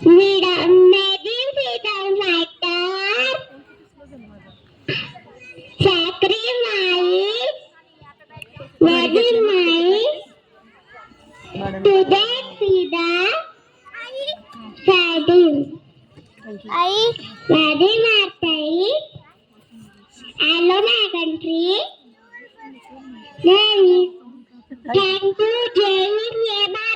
Imagine freedom fighter, sacrifice, very nice, today freedom fighting. I very Martai, hello my country, Jai Hind. Thank you, Jai Hind.